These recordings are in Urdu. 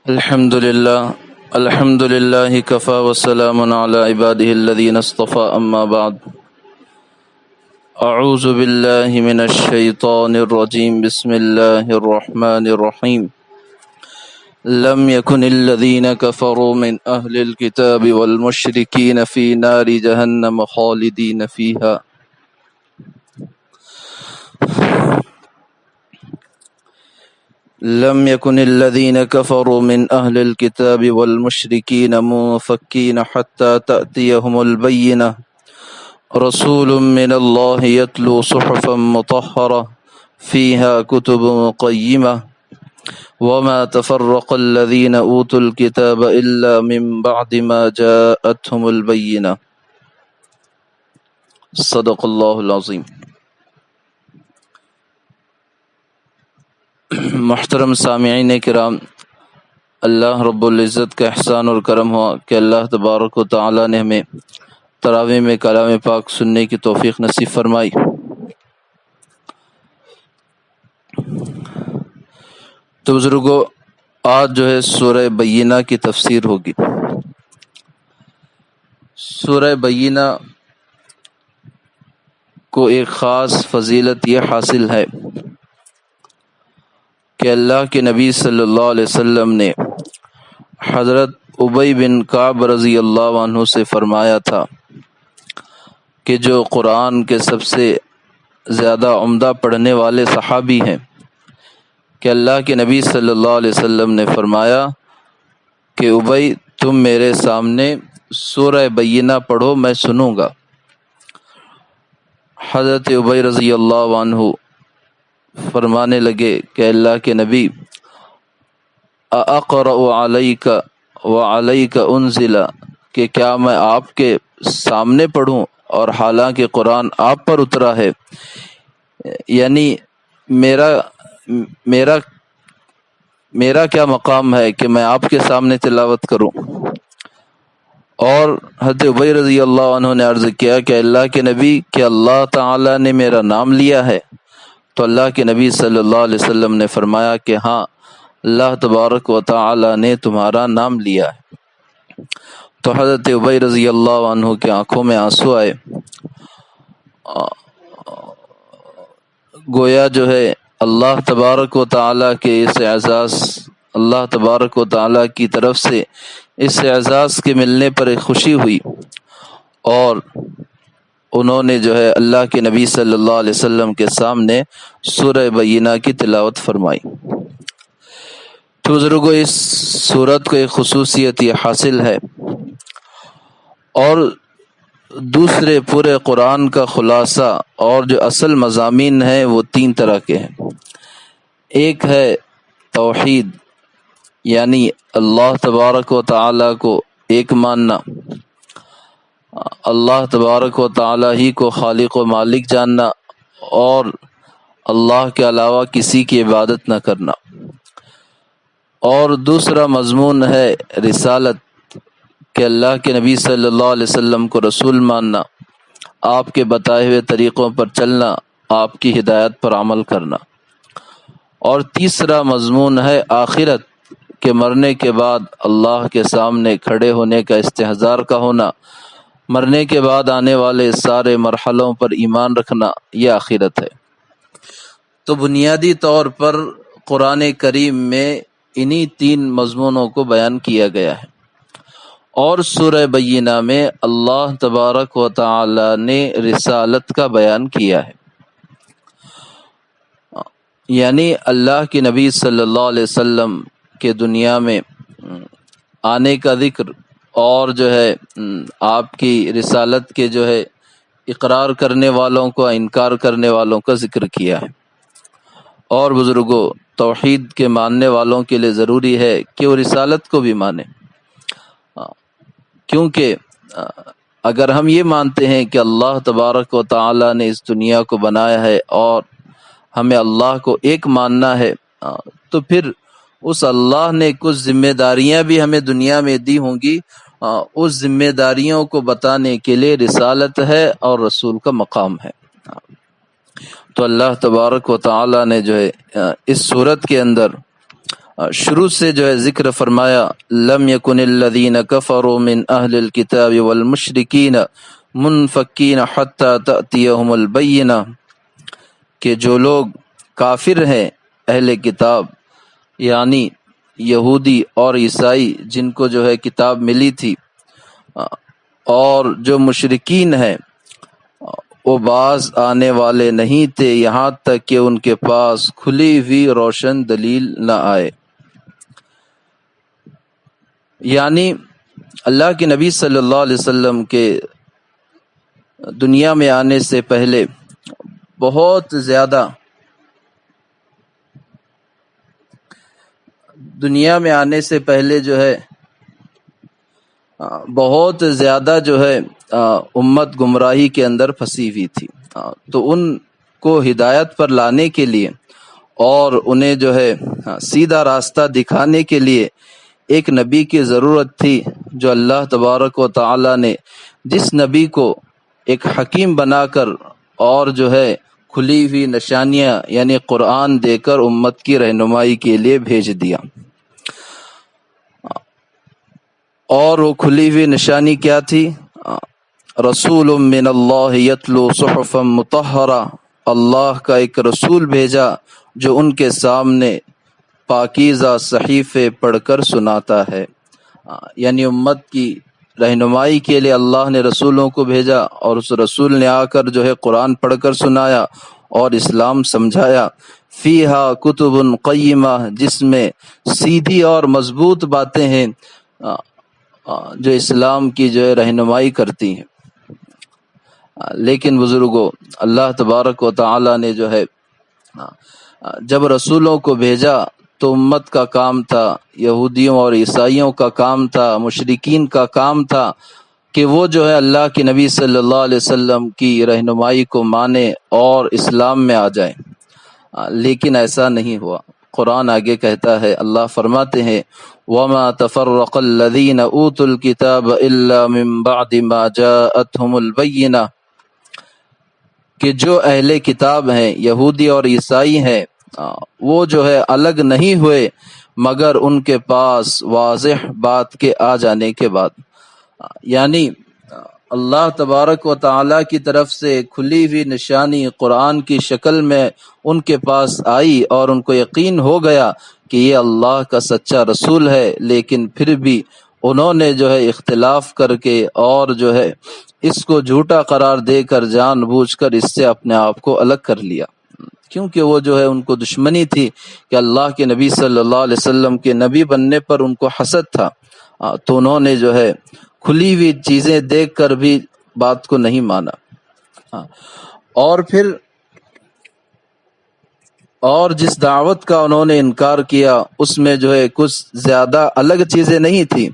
الحمد لله كفى وسلام على عباده الذين اصطفى أما بعد أعوذ بالله من الشيطان الرجيم بسم الله الرحمن الرحيم لم يكن الذين كفروا من أهل الكتاب والمشركين في نار جهنم خالدين فيها لم يكن الذين كفروا من أهل الكتاب والمشركين منفكين حتى تأتيهم البينة رسول من الله يتلو صحفا مطهرة فيها كتب قيمة وما تفرق الذين أوتوا الكتاب إلا من بعد ما جاءتهم البينة صدق الله العظيم۔ محترم سامعین کرام، اللہ رب العزت کا احسان اور کرم ہوا کہ اللہ تبارک و تعالی نے ہمیں تراویح میں کلام پاک سننے کی توفیق نصیب فرمائی۔ تو بزرگوں، آج جو ہے سورہ بینہ کی تفسیر ہوگی۔ سورہ بینہ کو ایک خاص فضیلت یہ حاصل ہے کہ اللہ کے نبی صلی اللہ علیہ وسلم نے حضرت ابی بن کعب رضی اللہ عنہ سے فرمایا تھا کہ جو قرآن کے سب سے زیادہ عمدہ پڑھنے والے صحابی ہیں، کہ اللہ کے نبی صلی اللہ علیہ وسلم نے فرمایا کہ ابی، تم میرے سامنے سورہ بینہ پڑھو، میں سنوں گا۔ حضرت ابی رضی اللہ عنہ فرمانے لگے کہ اللہ کے نبی، اقرأ علیک وعلیک انزل، کہ کیا میں آپ کے سامنے پڑھوں اور حالانکہ قرآن آپ پر اترا ہے، یعنی میرا کیا مقام ہے کہ میں آپ کے سامنے تلاوت کروں۔ اور حضرت ابی رضی اللہ عنہ نے عرض کیا کہ اللہ کے نبی، کہ اللہ تعالی نے میرا نام لیا ہے؟ تو اللہ کے نبی صلی اللہ علیہ وسلم نے فرمایا کہ ہاں، اللہ تبارک و تعالی نے تمہارا نام لیا ہے۔ تو حضرت ابی رضی اللہ عنہ کی آنکھوں میں آنسو آئے۔ گویا جو ہے اللہ تبارک و تعالی کے اس اعزاز، اللہ تبارک و تعالی کی طرف سے اس اعزاز کے ملنے پر ایک خوشی ہوئی، اور انہوں نے جو ہے اللہ کے نبی صلی اللہ علیہ وسلم کے سامنے سورہ بینہ کی تلاوت فرمائی۔ تو بزرگوں، اس سورت کو ایک خصوصیت یہ حاصل ہے، اور دوسرے پورے قرآن کا خلاصہ اور جو اصل مضامین ہیں وہ تین طرح کے ہیں۔ ایک ہے توحید، یعنی اللہ تبارک و تعالی کو ایک ماننا، اللہ تبارک و تعالی ہی کو خالق و مالک جاننا، اور اللہ کے علاوہ کسی کی عبادت نہ کرنا۔ اور دوسرا مضمون ہے رسالت، کہ اللہ کے نبی صلی اللہ علیہ وسلم کو رسول ماننا، آپ کے بتائے ہوئے طریقوں پر چلنا، آپ کی ہدایت پر عمل کرنا۔ اور تیسرا مضمون ہے آخرت، کہ مرنے کے بعد اللہ کے سامنے کھڑے ہونے کا استحضار کا ہونا، مرنے کے بعد آنے والے سارے مرحلوں پر ایمان رکھنا، یہ آخرت ہے۔ تو بنیادی طور پر قرآن کریم میں انہی تین مضمونوں کو بیان کیا گیا ہے، اور سورہ بینہ میں اللہ تبارک و تعالی نے رسالت کا بیان کیا ہے، یعنی اللہ کے نبی صلی اللہ علیہ وسلم کے دنیا میں آنے کا ذکر، اور جو ہے آپ کی رسالت کے جو ہے اقرار کرنے والوں کو، انکار کرنے والوں کا ذکر کیا ہے۔ اور بزرگوں، توحید کے ماننے والوں کے لیے ضروری ہے کہ وہ رسالت کو بھی مانیں، کیونکہ اگر ہم یہ مانتے ہیں کہ اللہ تبارک و تعالی نے اس دنیا کو بنایا ہے اور ہمیں اللہ کو ایک ماننا ہے، تو پھر اس اللہ نے کچھ ذمہ داریاں بھی ہمیں دنیا میں دی ہوں گی، اس ذمہ داریوں کو بتانے کے لیے رسالت ہے اور رسول کا مقام ہے۔ تو اللہ تبارک و تعالی نے جو ہے اس صورت کے اندر شروع سے جو ہے ذکر فرمایا لم یکن الذین کفروا من اہل الکتاب والمشرکین منفکین حتی تأتیہم البینہ، کہ جو لوگ کافر ہیں اہل کتاب یعنی یہودی اور عیسائی جن کو جو ہے کتاب ملی تھی، اور جو مشرکین ہیں وہ باز آنے والے نہیں تھے یہاں تک کہ ان کے پاس کھلی ہوئی روشن دلیل نہ آئے۔ یعنی اللہ کے نبی صلی اللہ علیہ وسلم کے دنیا میں آنے سے پہلے بہت زیادہ بہت زیادہ جو ہے امت گمراہی کے اندر پھنسی ہوئی تھی، تو ان کو ہدایت پر لانے کے لیے اور انہیں جو ہے سیدھا راستہ دکھانے کے لیے ایک نبی کی ضرورت تھی، جو اللہ تبارک و تعالی نے جس نبی کو ایک حکیم بنا کر اور جو ہے کھلی ہوئی نشانیاں یعنی قرآن دے کر امت کی رہنمائی کے لیے بھیج دیا۔ اور وہ کھلی ہوئی نشانی کیا تھی؟ رسول من اللہ یتلو صحفا مطہرہ، اللہ کا ایک رسول بھیجا جو ان کے سامنے پاکیزہ صحیفے پڑھ کر سناتا ہے۔ یعنی امت کی رہنمائی کے لیے اللہ نے رسولوں کو بھیجا، اور اس رسول نے آ کر جو ہے قرآن پڑھ کر سنایا اور اسلام سمجھایا۔ فیہا کتب قیمہ، جس میں سیدھی اور مضبوط باتیں ہیں جو اسلام کی جو ہے رہنمائی کرتی ہیں۔ لیکن بزرگوں، اللہ تبارک و تعالی نے جو ہے جب رسولوں کو بھیجا تو امت کا کام تھا، یہودیوں اور عیسائیوں کا کام تھا، مشرکین کا کام تھا کہ وہ جو ہے اللہ کے نبی صلی اللہ علیہ وسلم کی رہنمائی کو مانے اور اسلام میں آ جائیں، لیکن ایسا نہیں ہوا۔ قرآن آگے کہتا ہے، اللہ فرماتے ہیں وَمَا تَفَرَّقَ الَّذِينَ أُوتُوا الْكِتَابَ إِلَّا مِن بَعْدِ مَا جَاءَتْهُمُ الْبَيِّنَةُ، کہ جو اہل کتاب ہیں، یہودی اور عیسائی ہیں، وہ جو ہے الگ نہیں ہوئے مگر ان کے پاس واضح بات کے آ جانے کے بعد۔ یعنی اللہ تبارک و تعالیٰ کی طرف سے کھلی ہوئی نشانی قرآن کی شکل میں ان کے پاس آئی اور ان کو یقین ہو گیا کہ یہ اللہ کا سچا رسول ہے، لیکن پھر بھی انہوں نے جو ہے اختلاف کر کے اور جو ہے اس کو جھوٹا قرار دے کر جان بوجھ کر اس سے اپنے آپ کو الگ کر لیا، کیونکہ وہ جو ہے ان کو دشمنی تھی کہ اللہ کے نبی صلی اللہ علیہ وسلم کے نبی بننے پر ان کو حسد تھا، تو انہوں نے جو ہے کھلی ہوئی چیزیں دیکھ کر بھی بات کو نہیں مانا، اور جس دعوت کا انہوں نے انکار کیا اس میں جو ہے کچھ زیادہ الگ چیزیں نہیں تھی،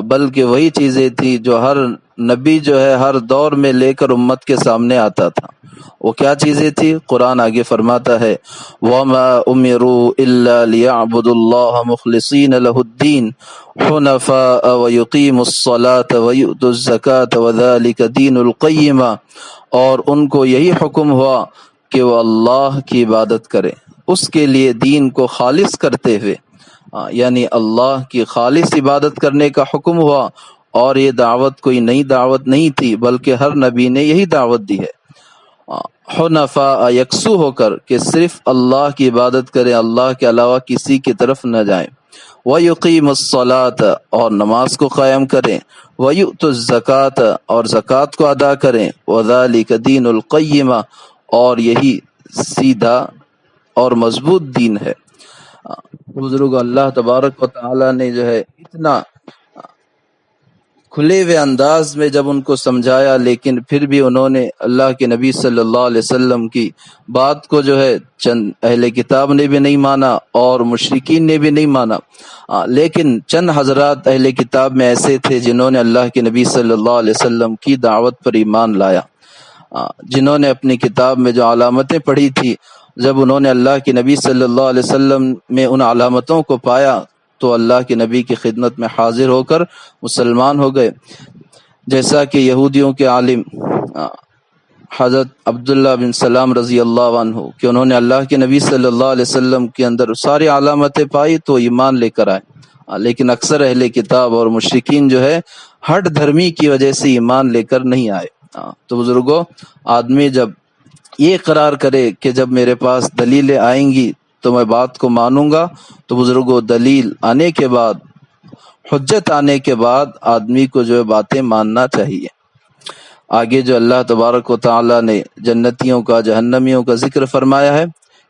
بلکہ وہی چیزیں تھی جو ہر نبی جو ہے ہر دور میں لے کر امت کے سامنے آتا تھا۔ وہ کیا چیزیں تھی؟ قرآن آگے فرماتا ہے وَمَا أُمِرُوا إِلَّا لِيَعْبُدُوا اللَّهَ مُخْلِصِينَ لَهُ الدِّينَ حُنَفَاءَ وَيُقِيمُوا الصَّلَاةَ وَيُؤْتُوا الزَّكَاةَ وَذَلِكَ دِينُ الْقَيِّمَةِ، اور ان کو یہی حکم ہوا کہ وہ اللہ کی عبادت کرے، اس کے لیے دین کو خالص کرتے ہوئے، یعنی اللہ کی خالص عبادت کرنے کا حکم ہوا، اور یہ دعوت کوئی نئی دعوت نہیں تھی بلکہ ہر نبی نے یہی دعوت دی ہے، حنفاء یکسو ہو کر کہ صرف اللہ کی عبادت کریں، اللہ کے علاوہ کسی کی طرف نہ جائیں، وَيُقِيمُ الصَّلَاةَ اور نماز کو قائم کریں، وَيُؤْتُ الزَّكَاةَ اور زکوٰۃ کو ادا کریں، وَذَلِكَ دِينُ الْقَيِّمَةِ اور یہی سیدھا اور مضبوط دین ہے۔ بزرگ، اللہ تبارک و تعالی نے جو ہے اتنا کھلے ہوئے انداز میں جب ان کو سمجھایا، لیکن پھر بھی انہوں نے اللہ کے نبی صلی اللہ علیہ وسلم کی بات کو جو ہے چند اہل کتاب نے بھی نہیں مانا اور مشرکین نے بھی نہیں مانا، لیکن چند حضرات اہل کتاب میں ایسے تھے جنہوں نے اللہ کے نبی صلی اللہ علیہ وسلم کی دعوت پر ایمان لایا، جنہوں نے اپنی کتاب میں جو علامتیں پڑھی تھی، جب انہوں نے اللہ کے نبی صلی اللہ علیہ وسلم میں ان علامتوں کو پایا تو اللہ کے نبی کی خدمت میں حاضر ہو کر مسلمان ہو گئے۔ جیسا کہ یہودیوں کے عالم حضرت عبداللہ بن سلام رضی اللہ عنہ کہ انہوں نے اللہ کے نبی صلی اللہ علیہ وسلم کے اندر ساری علامتیں پائی تو ایمان لے کر آئے، لیکن اکثر اہل کتاب اور مشرکین جو ہے ہٹ دھرمی کی وجہ سے ایمان لے کر نہیں آئے۔ تو بزرگوں، آدمی جب یہ اقرار کرے کہ جب میرے پاس دلیلیں آئیں گی تو میں بات کو مانوں گا، تو بزرگوں دلیل آنے کے بعد، حجت آنے کے بعد آدمی کو جو ہے باتیں ماننا چاہیے۔ آگے جو اللہ تبارک و تعالی نے جنتیوں کا، جہنمیوں کا ذکر فرمایا ہے،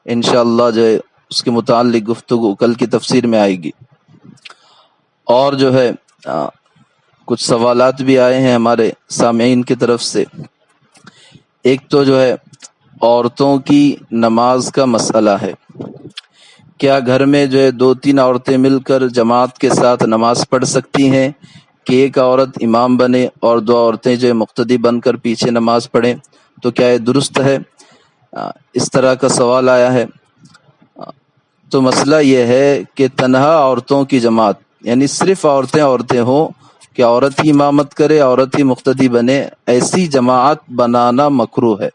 انشاءاللہ جو ہے اس کے متعلق گفتگو کل کی تفسیر میں آئے گی۔ اور جو ہے کچھ سوالات بھی آئے ہیں ہمارے سامعین کی طرف سے۔ ایک تو جو ہے عورتوں کی نماز کا مسئلہ ہے، کیا گھر میں جو ہے 2-3 عورتیں مل کر جماعت کے ساتھ نماز پڑھ سکتی ہیں کہ ایک عورت امام بنے اور 2 عورتیں جو ہے مقتدی بن کر پیچھے نماز پڑھیں، تو کیا یہ درست ہے؟ اس طرح کا سوال آیا ہے۔ تو مسئلہ یہ ہے کہ تنہا عورتوں کی جماعت، یعنی صرف عورتیں ہوں کہ عورت ہی امامت کرے، عورت ہی مقتدی بنے، ایسی جماعت بنانا مکروہ ہے۔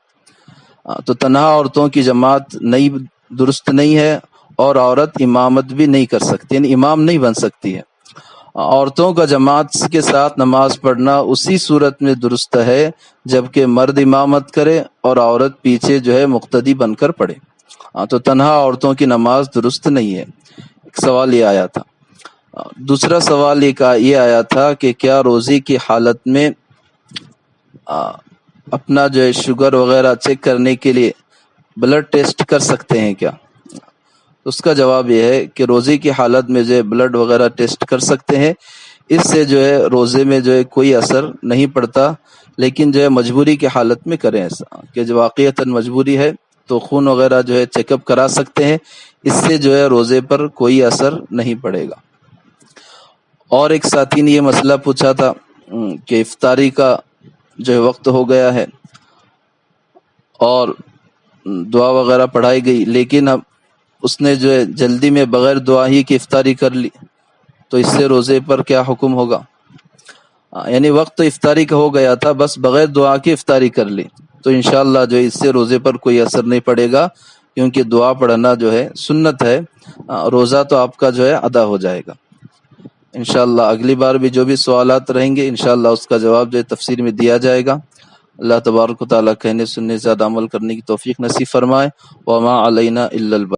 تو تنہا عورتوں کی جماعت نہیں، درست نہیں ہے، اور عورت امامت بھی نہیں کر سکتی، یعنی امام نہیں بن سکتی ہے۔ عورتوں کا جماعت کے ساتھ نماز پڑھنا اسی صورت میں درست ہے جبکہ مرد امامت کرے اور عورت پیچھے جو ہے مقتدی بن کر پڑھے۔ تو تنہا عورتوں کی نماز درست نہیں ہے۔ ایک سوال یہ آیا تھا۔ دوسرا سوال یہ آیا تھا کہ کیا روزے کی حالت میں اپنا جو ہے شوگر وغیرہ چیک کرنے کے لیے بلڈ ٹیسٹ کر سکتے ہیں کیا؟ اس کا جواب یہ ہے کہ روزے کی حالت میں جو ہے بلڈ وغیرہ ٹیسٹ کر سکتے ہیں، اس سے جو ہے روزے میں جو ہے کوئی اثر نہیں پڑتا، لیکن جو ہے مجبوری کی حالت میں کریں ایسا کہ جو واقعتاً مجبوری ہے تو خون وغیرہ جو ہے چیک اپ کرا سکتے ہیں، اس سے جو ہے روزے پر کوئی اثر نہیں پڑے گا۔ اور ایک ساتھی نے یہ مسئلہ پوچھا تھا کہ افطاری کا جو ہے وقت ہو گیا ہے اور دعا وغیرہ پڑھائی گئی، لیکن اب اس نے جو ہے جلدی میں بغیر دعا ہی کی افطاری کر لی، تو اس سے روزے پر کیا حکم ہوگا؟ یعنی وقت تو افطاری کا ہو گیا تھا، بس بغیر دعا کی افطاری کر لی، تو انشاءاللہ جو ہے اس سے روزے پر کوئی اثر نہیں پڑے گا، کیونکہ دعا پڑھنا جو ہے سنت ہے، روزہ تو آپ کا جو ہے ادا ہو جائے گا۔ انشاءاللہ اگلی بار بھی جو بھی سوالات رہیں گے انشاءاللہ اس کا جواب جو ہے تفسیر میں دیا جائے گا۔ اللہ تبارک و تعالیٰ کہنے سننے سے زیادہ عمل کرنے کی توفیق نصیب فرمائے۔ وما علینا الا البلاغ۔